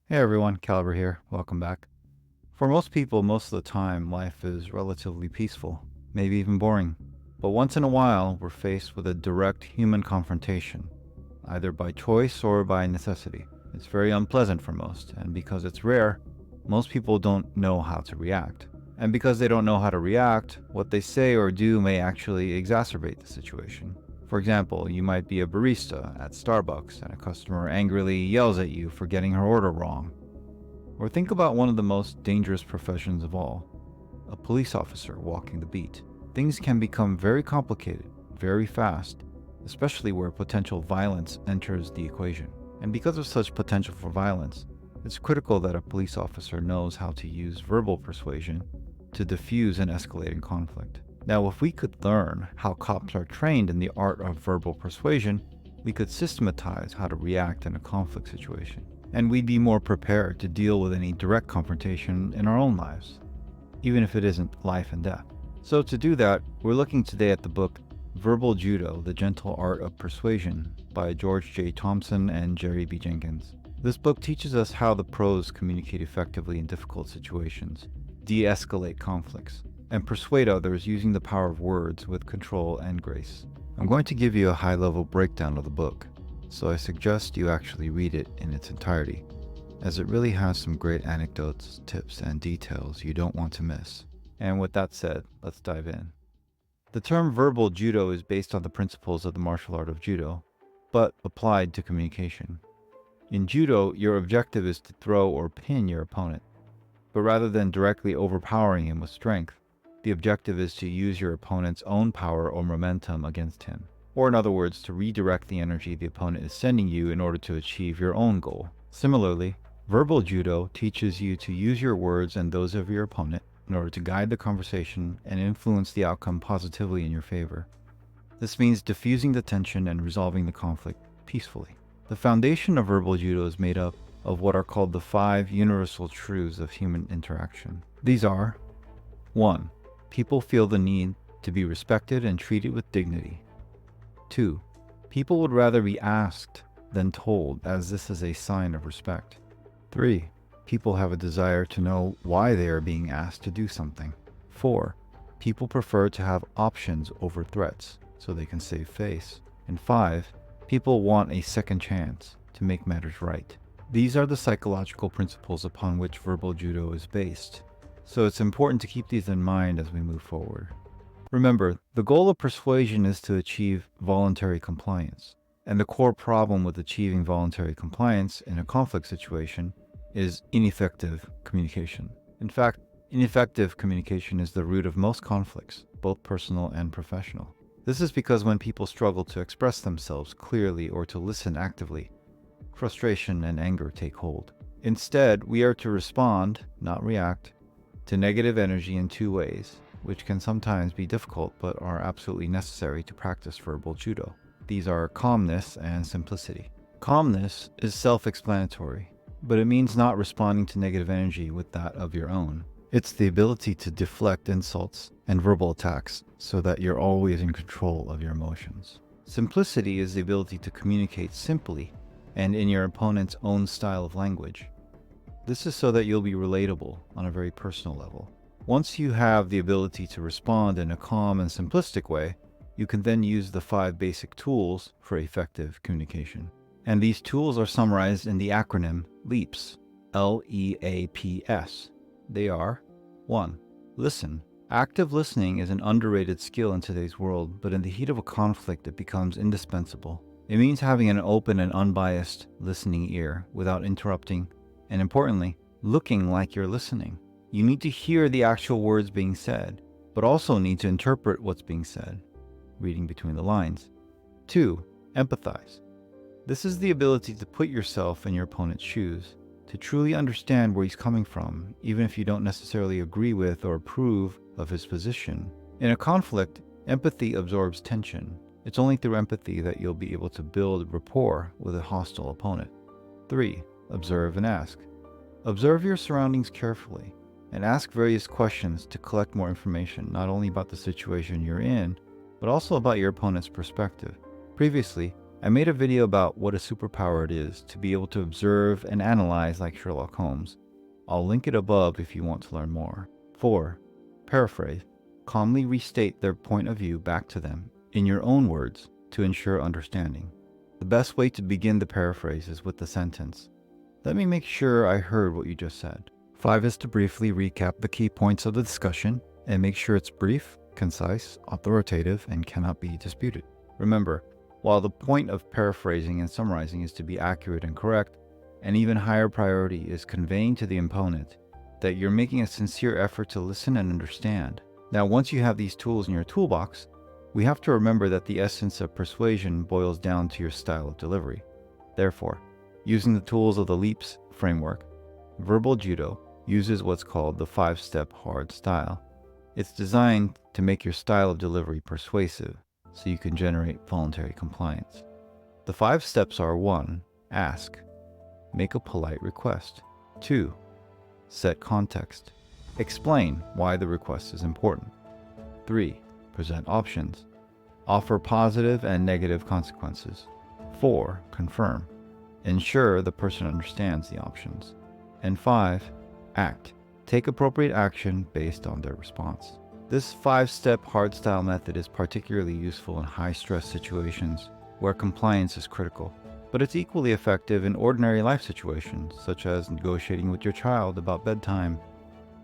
Hey everyone, Caliber here. Welcome back. For most people, most of the time, life is relatively peaceful, maybe even boring. But once in a while, we're faced with a direct human confrontation, either by choice or by necessity. It's very unpleasant for most, and because it's rare, most people don't know how to react. And because they don't know how to react, what they say or do may actually exacerbate the situation. For example, you might be a barista at Starbucks and a customer angrily yells at you for getting her order wrong. Or think about one of the most dangerous professions of all, a police officer walking the beat. Things can become very complicated, very fast, especially where potential violence enters the equation. And because of such potential for violence, it's critical that a police officer knows how to use verbal persuasion to diffuse an escalating conflict. Now, if we could learn how cops are trained in the art of verbal persuasion, we could systematize how to react in a conflict situation. And we'd be more prepared to deal with any direct confrontation in our own lives, even if it isn't life and death. So to do that, we're looking today at the book Verbal Judo, The Gentle Art of Persuasion by George J. Thompson and Jerry B. Jenkins. This book teaches us how the pros communicate effectively in difficult situations, de-escalate conflicts, and persuade others using the power of words with control and grace. I'm going to give you a high-level breakdown of the book, so I suggest you actually read it in its entirety, as it really has some great anecdotes, tips, and details you don't want to miss. And with that said, let's dive in. The term verbal judo is based on the principles of the martial art of judo, but applied to communication. In judo, your objective is to throw or pin your opponent, but rather than directly overpowering him with strength, the objective is to use your opponent's own power or momentum against him. Or in other words, to redirect the energy the opponent is sending you in order to achieve your own goal. Similarly, verbal judo teaches you to use your words and those of your opponent in order to guide the conversation and influence the outcome positively in your favor. This means diffusing the tension and resolving the conflict peacefully. The foundation of verbal judo is made up of what are called the 5 universal truths of human interaction. These are: 1. People feel the need to be respected and treated with dignity. 2. People would rather be asked than told, as this is a sign of respect. 3. People have a desire to know why they are being asked to do something. 4. People prefer to have options over threats, so they can save face. And 5. People want a second chance to make matters right. These are the psychological principles upon which verbal judo is based, so it's important to keep these in mind as we move forward. Remember, the goal of persuasion is to achieve voluntary compliance, and the core problem with achieving voluntary compliance in a conflict situation is ineffective communication. In fact, ineffective communication is the root of most conflicts, both personal and professional. This is because when people struggle to express themselves clearly or to listen actively, frustration and anger take hold. Instead, we are to respond, not react, to negative energy in 2 ways, which can sometimes be difficult but are absolutely necessary to practice verbal judo. These are calmness and simplicity. Calmness is self-explanatory, but it means not responding to negative energy with that of your own. It's the ability to deflect insults and verbal attacks so that you're always in control of your emotions. Simplicity is the ability to communicate simply and in your opponent's own style of language. This is so that you'll be relatable on a very personal level. Once you have the ability to respond in a calm and simplistic way, you can then use the 5 basic tools for effective communication. And these tools are summarized in the acronym LEAPS, L-E-A-P-S. They are: 1. Listen. Active listening is an underrated skill in today's world, but in the heat of a conflict it becomes indispensable. It means having an open and unbiased listening ear without interrupting, and importantly, looking like you're listening. You need to hear the actual words being said, but also need to interpret what's being said, reading between the lines. 2. Empathize. This is the ability to put yourself in your opponent's shoes, to truly understand where he's coming from, even if you don't necessarily agree with or approve of his position. In a conflict, empathy absorbs tension. It's only through empathy that you'll be able to build rapport with a hostile opponent. 3. Observe and ask. Observe your surroundings carefully and ask various questions to collect more information, not only about the situation you're in, but also about your opponent's perspective. Previously, I made a video about what a superpower it is to be able to observe and analyze like Sherlock Holmes. I'll link it above if you want to learn more. 4. Paraphrase. Calmly restate their point of view back to them in your own words to ensure understanding. The best way to begin the paraphrase is with the sentence, "Let me make sure I heard what you just said." 5 is to briefly recap the key points of the discussion and make sure it's brief, concise, authoritative, and cannot be disputed. Remember, while the point of paraphrasing and summarizing is to be accurate and correct, an even higher priority is conveying to the opponent that you're making a sincere effort to listen and understand. Now, once you have these tools in your toolbox, we have to remember that the essence of persuasion boils down to your style of delivery. Therefore, using the tools of the LEAPS framework, Verbal Judo uses what's called the 5-step hard style. It's designed to make your style of delivery persuasive so you can generate voluntary compliance. The 5 steps are: 1. Ask. Make a polite request. 2. Set context. Explain why the request is important. 3. Present options. Offer positive and negative consequences. 4. Confirm. Ensure the person understands the options. And 5. Act. Take appropriate action based on their response. This 5-step hard style method is particularly useful in high-stress situations where compliance is critical, but it's equally effective in ordinary life situations, such as negotiating with your child about bedtime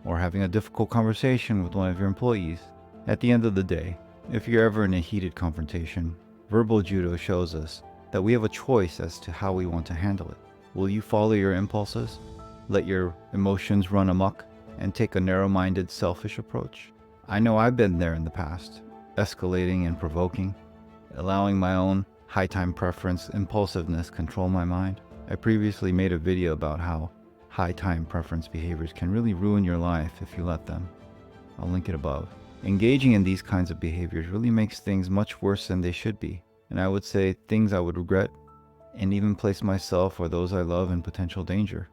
or having a difficult conversation with one of your employees. At the end of the day, if you're ever in a heated confrontation, Verbal Judo shows us that we have a choice as to how we want to handle it. Will you follow your impulses, let your emotions run amok, and take a narrow-minded, selfish approach? I know I've been there in the past, escalating and provoking, allowing my own high-time preference impulsiveness control my mind. I previously made a video about how high-time preference behaviors can really ruin your life if you let them. I'll link it above. Engaging in these kinds of behaviors really makes things much worse than they should be, and I would say things I would regret and even place myself or those I love in potential danger.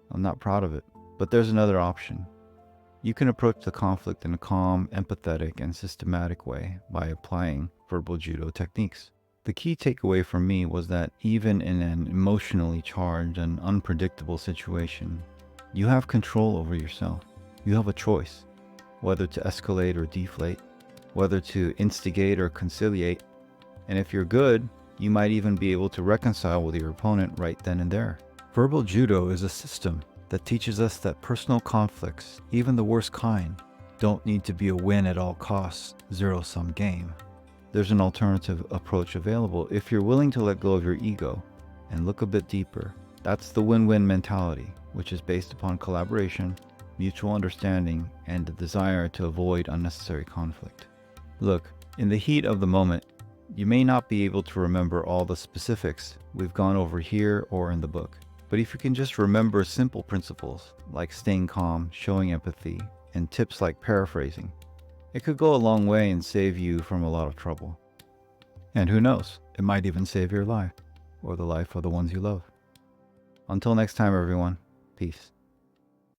I'm not proud of it, but there's another option. You can approach the conflict in a calm, empathetic, and systematic way by applying Verbal Judo techniques. The key takeaway for me was that even in an emotionally charged and unpredictable situation, you have control over yourself. You have a choice, whether to escalate or deflate, whether to instigate or conciliate, and if you're good, you might even be able to reconcile with your opponent right then and there. Verbal Judo is a system that teaches us that personal conflicts, even the worst kind, don't need to be a win at all costs, zero-sum game. There's an alternative approach available if you're willing to let go of your ego and look a bit deeper. That's the win-win mentality, which is based upon collaboration, mutual understanding, and the desire to avoid unnecessary conflict. Look, in the heat of the moment, you may not be able to remember all the specifics we've gone over here or in the book. But if you can just remember simple principles like staying calm, showing empathy, and tips like paraphrasing, it could go a long way and save you from a lot of trouble. And who knows, it might even save your life or the life of the ones you love. Until next time, everyone, peace.